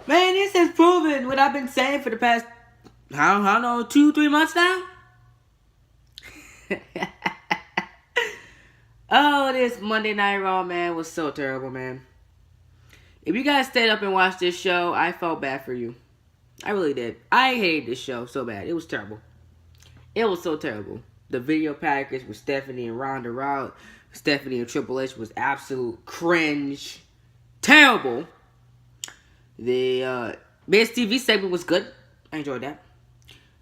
Man, this has proven what I've been saying for the past, I don't know, 2-3 months now. Oh, this Monday Night Raw, man, was so terrible, man. If you guys stayed up and watched this show, I felt bad for you. I really did. I hated this show so bad. It was terrible. It was so terrible. The video package with Stephanie and Ronda Rousey, Stephanie and Triple H was absolute cringe. Terrible. The Miz TV segment was good. I enjoyed that.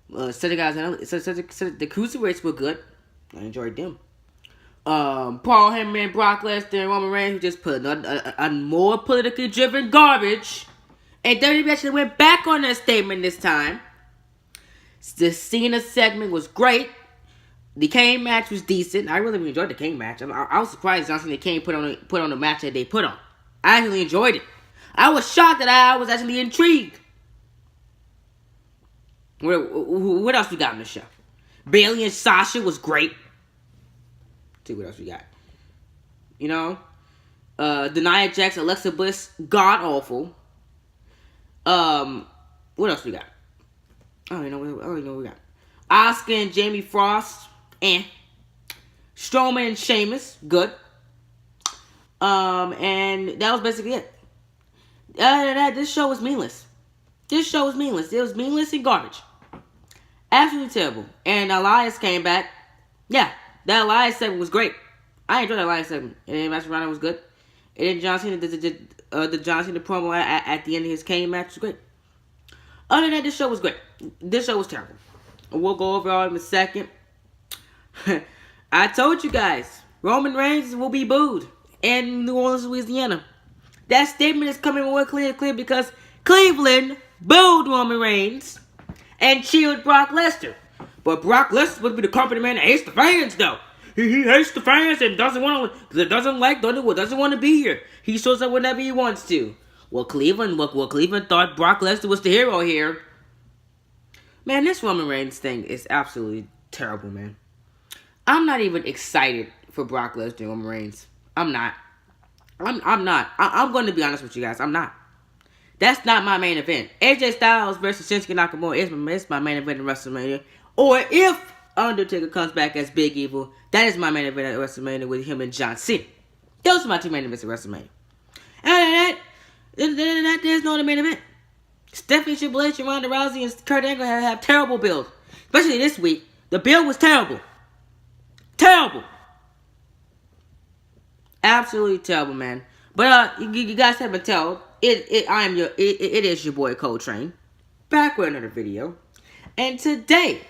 The cruiserweights were good. I enjoyed them. Paul Heyman, Brock Lesnar, and Roman Reigns who just put a more politically driven garbage. And WWE actually went back on their statement this time. The Cena segment was great. The Kane match was decent. I really enjoyed the Kane match. I was surprised John Cena and Kane put on the match that they put on. I actually enjoyed it. I was shocked that I was actually intrigued. What else we got on the show? Bayley and Sasha was great. Let's see what else we got. You know, Nia Jax, Alexa Bliss, god awful. What else we got? I don't even know what we got. Asuka and Jamie Frost, Strowman and Sheamus, good. And that was basically it. Other than that, this show was meaningless. It was meaningless and garbage. Absolutely terrible. And Elias came back. Yeah, that Elias segment was great. I enjoyed that Elias segment. And then Master Ronda was good. And then John Cena, the John Cena promo at the end of his Kane match was great. Other than that, this show was great. This show was terrible. We'll go over all in a second. I told you guys, Roman Reigns will be booed in New Orleans, Louisiana. That statement is coming more clear because Cleveland booed Roman Reigns and cheered Brock Lesnar. But Brock Lesnar would be the company man that hates the fans, though. He hates the fans and doesn't want to be here. He shows up whenever he wants to. Well, Cleveland thought Brock Lesnar was the hero here. Man, this Roman Reigns thing is absolutely terrible, man. I'm not even excited for Brock Lesnar and Roman Reigns. I'm not. I'm going to be honest with you guys. I'm not. That's not my main event. AJ Styles versus Shinsuke Nakamura is my main event in WrestleMania. Or if Undertaker comes back as Big Evil, that is my main event at WrestleMania with him and John Cena. Those are my two main events at WrestleMania. And there's no other main event. Stephanie, Triple H, and Ronda Rousey and Kurt Angle have terrible builds. Especially this week. The build was terrible. Terrible. Absolutely terrible, man. But you guys haven't told. It is your boy Coltrane. Back with another video. And today,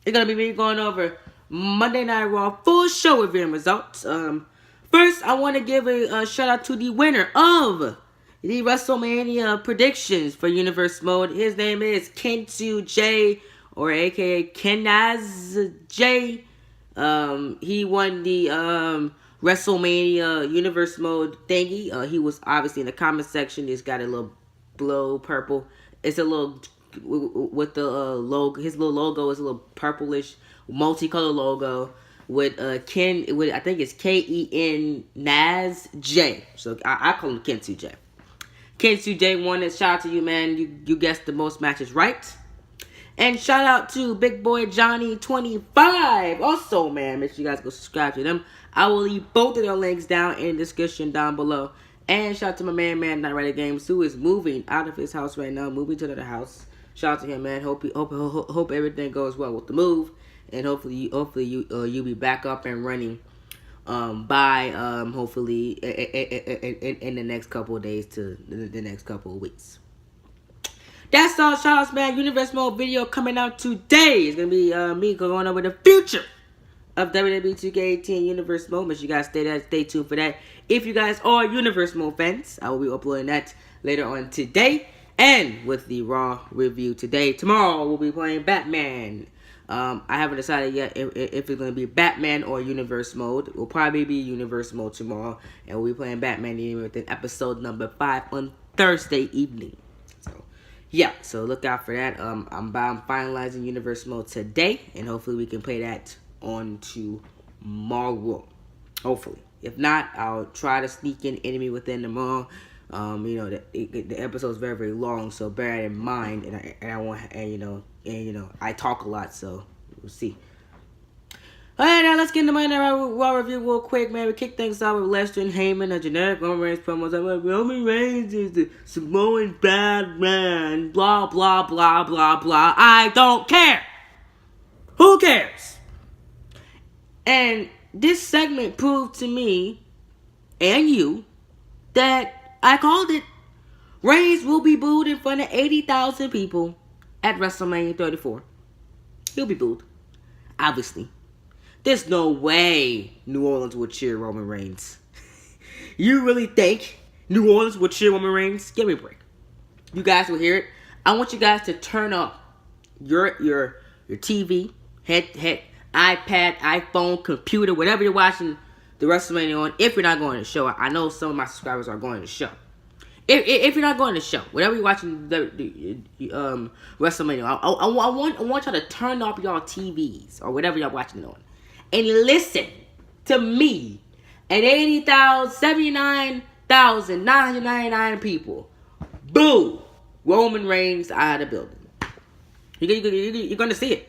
it's gonna be me going over Monday Night Raw full show review results. First, I want to give a shout out to the winner of the WrestleMania predictions for Universe Mode. His name is Kensu J, or aka Kenaz J. He won the WrestleMania Universe Mode thingy. He was obviously in the comment section. He's got a little blow purple. It's a little with the logo. His little logo is a little purplish, multicolored logo with Ken. With I think it's Ken Naz J. So I call him Kensu J. Kensu J won it. Shout out to you, man. You guessed the most matches right. And shout out to Big Boy Johnny 25. Also, man, make sure you guys go subscribe to them. I will leave both of their links down in the description down below. And shout out to my man, Not Ready Games, who is moving out of his house right now, moving to another house. Shout out to him, man. Hope everything goes well with the move, and hopefully you'll be back up and running by hopefully in the next couple of days to the next couple of weeks. That's all, shout outs, man. Universe Mode video coming out today. It's gonna be me going over the future of WWE 2K18 Universe Mode. Make sure you guys stay tuned for that. If you guys are Universe Mode fans, I will be uploading that later on today. And with the Raw review today. Tomorrow we'll be playing Batman. I haven't decided yet if it's going to be Batman or Universe Mode. It will probably be Universe Mode tomorrow. And we'll be playing Batman within episode number 5 on Thursday evening. So, yeah. So look out for that. I'm finalizing Universe Mode today. And hopefully we can play that on tomorrow. Hopefully. If not, I'll try to sneak in Enemy Within tomorrow. The episode's very, very long, so bear that in mind. I talk a lot, so we'll see. Alright, now let's get into my Raw review real quick, man. We kick things off with Lester and Heyman, a generic Roman Reigns promo. Like, Roman Reigns is the Samoan bad man, blah, blah, blah, blah, blah. I don't care. Who cares? And this segment proved to me and you that I called it. Reigns will be booed in front of 80,000 people at WrestleMania 34. He'll be booed. Obviously. There's no way New Orleans would cheer Roman Reigns. You really think New Orleans would cheer Roman Reigns? Give me a break. You guys will hear it. I want you guys to turn up your TV, head, iPad, iPhone, computer, whatever you're watching the WrestleMania on. If you're not going to the show, I know some of my subscribers are going to the show. If you're not going to the show, whatever you're watching the WrestleMania, I want y'all to turn up y'all TVs or whatever y'all watching it on, and listen to me and 79,999 people boo Roman Reigns out of the building. You're gonna see it.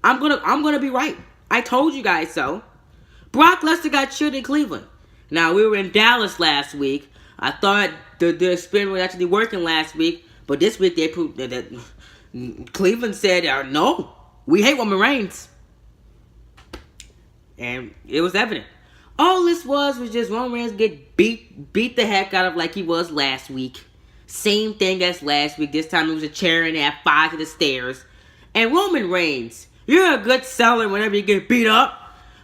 I'm gonna be right. I told you guys so. Brock Lesnar got cheered in Cleveland. Now, we were in Dallas last week. I thought the experiment was actually working last week, but this week they proved that Cleveland said, no, we hate Roman Reigns. And it was evident. All this was just Roman Reigns get beat the heck out of like he was last week. Same thing as last week. This time it was a chair and they had 5 to the stairs. And Roman Reigns, you're a good seller whenever you get beat up.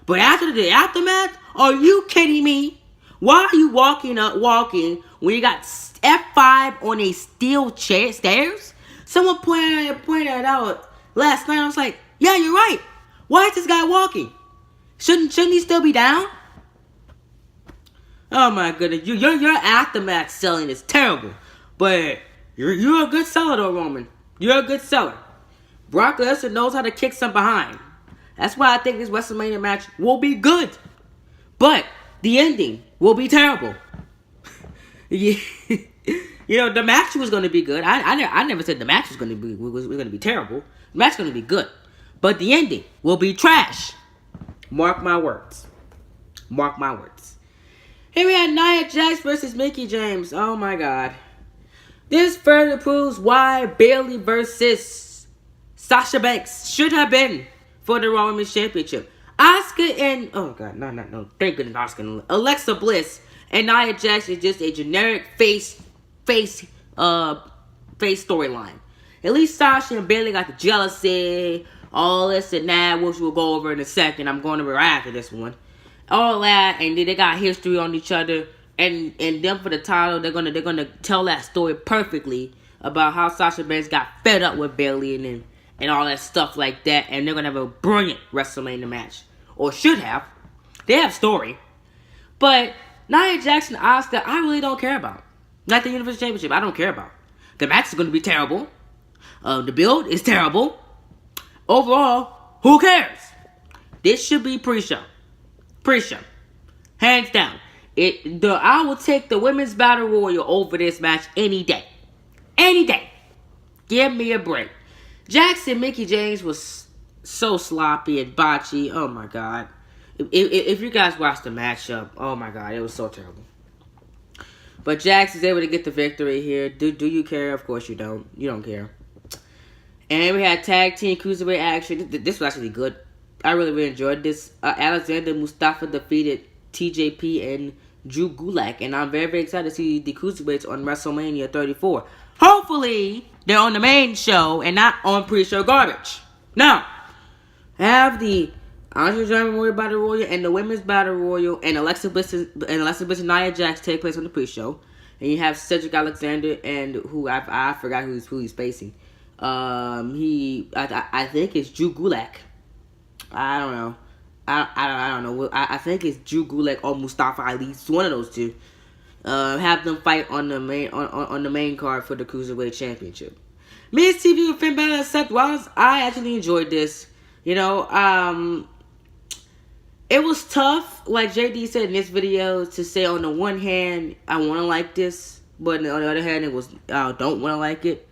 But after the aftermath, are you kidding me? Why are you walking when you got F5 on a steel stairs? Someone pointed that out last night. I was like, yeah, you're right. Why is this guy walking? Shouldn't he still be down? Oh my goodness, your aftermath selling is terrible. But you're a good seller though, Roman. You're a good seller. Brock Lesnar knows how to kick some behind. That's why I think this WrestleMania match will be good. But the ending will be terrible. The match was going to be good. I never said the match was going to be terrible. The match is going to be good. But the ending will be trash. Mark my words. Mark my words. Here we had Nia Jax versus Mickie James. Oh my God. This further proves why Bayley versus Sasha Banks should have been for the Raw Women's Championship. Asuka and no. Thank goodness Asuka. Alexa Bliss and Nia Jax is just a generic face storyline. At least Sasha and Bayley got the jealousy, all this and that, which we'll go over in a second. I'm going to be right after this one. All that, and then they got history on each other, and them for the title, they're gonna tell that story perfectly about how Sasha Banks got fed up with Bayley and all that stuff like that, and they're gonna have a brilliant WrestleMania match. Or should have. They have story. But Nia Jax and Asuka, I really don't care about. Not the Universal Championship, I don't care about. The match is going to be terrible. The build is terrible. Overall, who cares? This should be pre-show. Pre-show. Hands down. I will take the Women's Battle Royal over this match any day. Any day. Give me a break. Jax and Mickie James was so sloppy and botchy. Oh my God. If you guys watched the matchup, oh my God, it was so terrible. But Jax is able to get the victory here. Do you care? Of course you don't. You don't care. And we had tag team cruiserweight action. This was actually good. I really enjoyed this. Alexander Mustafa defeated TJP and Drew Gulak. And I'm very, very excited to see the cruiserweights on WrestleMania 34. Hopefully, they're on the main show and not on pre-show garbage. Now, have the Andre Giant Memorial Battle Royal and the Women's Battle Royal and Alexa Bliss and Nia Jax take place on the pre-show. And you have Cedric Alexander and who I forgot who he's facing. I think it's Drew Gulak. I don't know. I don't know. I think it's Drew Gulak or Mustafa Ali. It's one of those two. Have them fight on the main card for the Cruiserweight Championship. Miz TV with Finn Balor and Seth Rollins. I actually enjoyed this. It was tough, like JD said in this video, to say on the one hand, I want to like this, but on the other hand, it was don't want to like it.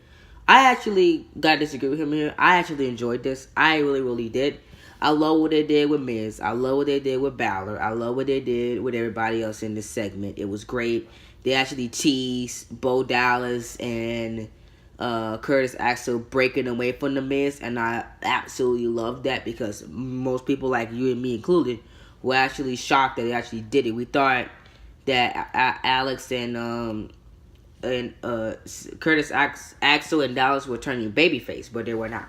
I actually got to disagree with him here. I actually enjoyed this. I really, really did. I love what they did with Miz. I love what they did with Balor. I love what they did with everybody else in this segment. It was great. They actually teased Bo Dallas and Curtis Axel breaking away from the Miz, and I absolutely loved that because most people, like you and me included, were actually shocked that they actually did it. We thought that Alex and Curtis Axel and Dallas were turning babyface, but they were not.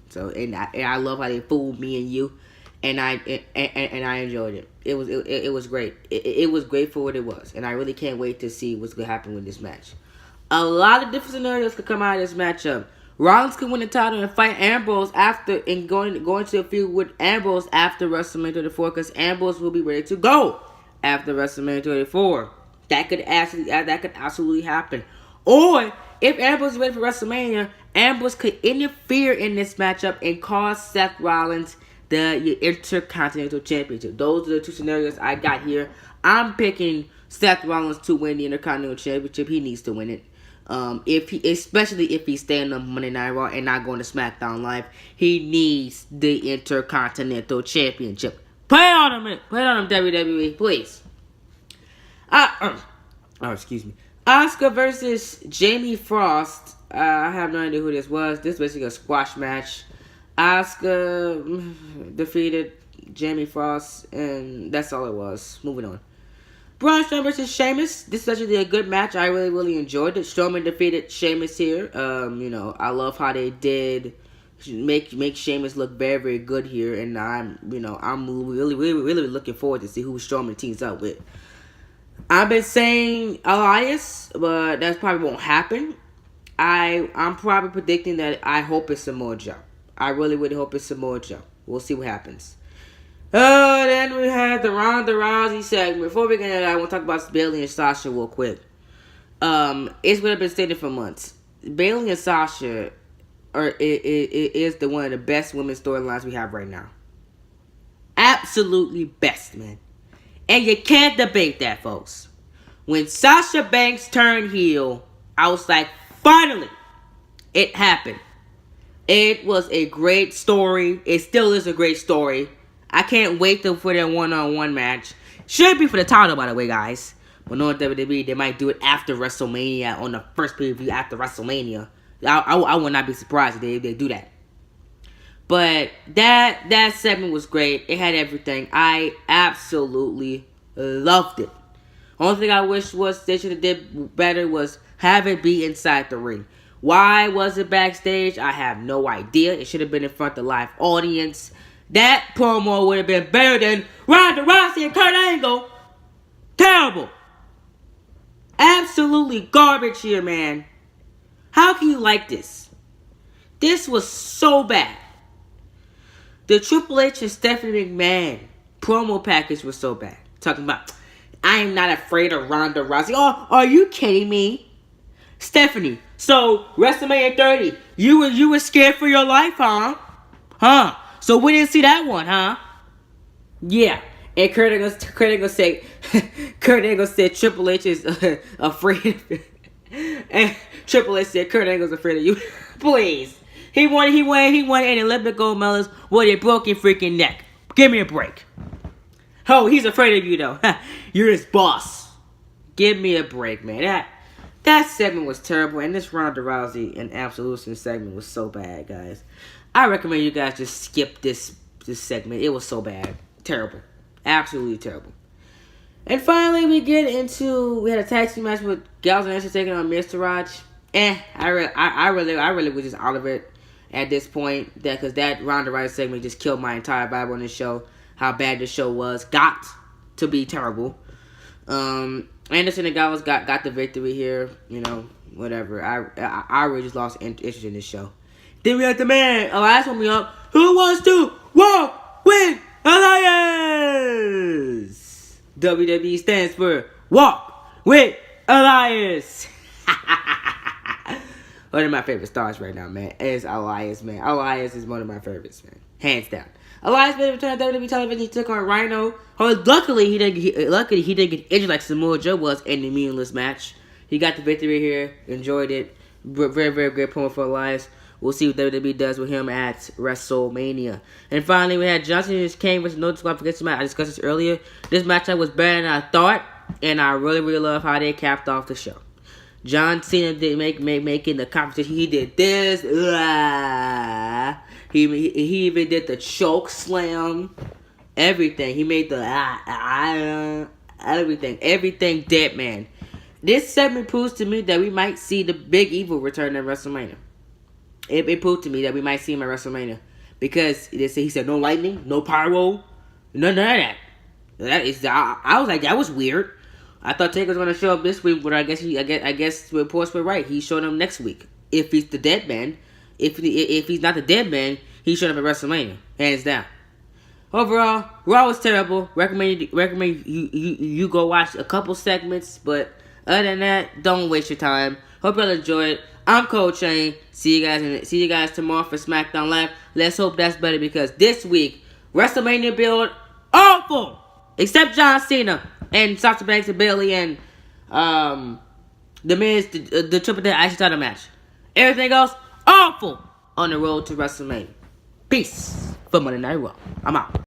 So and I love how they fooled me and you, and I enjoyed it. It was great. It was great for what it was, and I really can't wait to see what's gonna happen with this match. A lot of different scenarios could come out of this matchup. Rollins could win the title and fight Ambrose after and going to a feud with Ambrose after WrestleMania 34 because Ambrose will be ready to go after WrestleMania 34. That could absolutely happen. Or if Ambrose is ready for WrestleMania, Ambrose could interfere in this matchup and cost Seth Rollins the Intercontinental Championship. Those are the two scenarios I got here. I'm picking Seth Rollins to win the Intercontinental Championship. He needs to win it. Especially if he's staying on Monday Night Raw and not going to SmackDown Live, he needs the Intercontinental Championship. Put it on him, WWE, please. Excuse me. Asuka versus Jamie Frost. I have no idea who this was. This is basically a squash match. Asuka defeated Jamie Frost, and that's all it was. Moving on. Braun Strowman versus Sheamus. This is actually a good match. I really, really enjoyed it. Strowman defeated Sheamus here. I love how they did make Sheamus look very, very good here, and I'm really, really, really looking forward to see who Strowman teams up with. I've been saying Elias, but that probably won't happen. I'm probably predicting that I hope it's Samoa Joe. I really, really hope it's Samoa Joe. We'll see what happens. Then we had the Ronda Rousey segment. Before we get into that, I want to talk about Bayley and Sasha real quick. It's what I've been stating for months. Bayley and Sasha is the one of the best women's storylines we have right now. Absolutely best, man. And you can't debate that, folks. When Sasha Banks turned heel, I was like, finally, it happened. It was a great story. It still is a great story. I can't wait for their one-on-one match. Should be for the title, by the way, guys. But knowing WWE, they might do it after WrestleMania, on the first pay-per-view after WrestleMania. I would not be surprised if they do that. But that segment was great. It had everything. I absolutely loved it. Only thing I wish was they should have did better was have it be inside the ring. Why was it backstage? I have no idea. It should have been in front of the live audience. That promo would have been better than Ronda Rousey and Kurt Angle. Terrible. Absolutely garbage here, man. How can you like this? This was so bad. The Triple H and Stephanie McMahon promo package was so bad. Talking about, I am not afraid of Ronda Rousey. Oh, are you kidding me? Stephanie, so WrestleMania 30, you were scared for your life, huh? Huh? So we didn't see that one, huh? Yeah. And Kurt Angle said Triple H is afraid of it. And Triple H said Kurt Angle's afraid of you. Please. He wanted an Olympic gold medalist with a broken freaking neck. Give me a break. Oh, he's afraid of you though. You're his boss. Give me a break, man. That segment was terrible, and this Ronda Rousey and Absolution segment was so bad, guys. I recommend you guys just skip this segment. It was so bad. Terrible. Absolutely terrible. And finally, we had a tag team match with Gals and Ashley taking on Mr. Raj. I really was just out of it at this point. Because that Ronda Rousey segment just killed my entire vibe on this show. How bad this show was. Got to be terrible. Anderson and Gallows got the victory here. Whatever. I really just lost interest in this show. Then we had the man, Elias woke me up. Who wants to walk with Elias? WWE stands for Walk with Elias. One of my favorite stars right now, man, is Elias, man. Elias is one of my favorites, man. Hands down. Elias made a return to WWE television. He took on Rhino. Luckily, he didn't get injured like Samoa Joe was in the meaningless match. he got the victory here. Enjoyed it. Very, very great promo for Elias. We'll see what WWE does with him at WrestleMania. And finally, we had Johnson and Kane versus No Disqualification match. I discussed this earlier. This matchup was better than I thought, and I really, really love how they capped off the show. John Cena did making the competition. He did this. He even did the choke slam. Everything. He made the everything dead, man. This segment proves to me that we might see the Big Evil return at WrestleMania. It proved to me that we might see him at WrestleMania because he said no lightning, no pyro, none of that. I was like, that was weird. I thought Taker was gonna show up this week, but I guess reports were right. He showed up next week. If he's the dead man, if he's not the dead man, he showed up at WrestleMania, hands down. Overall, Raw was terrible. Recommend you go watch a couple segments, but other than that, don't waste your time. Hope y'all enjoy it. I'm Coach Shane. See you guys tomorrow for SmackDown Live. Let's hope that's better because this week WrestleMania build awful, except John Cena and Sasha Banks and Bayley and the Miz, the Triple Threat IC title match. Everything else awful on the road to WrestleMania. Peace for Monday Night Raw. I'm out.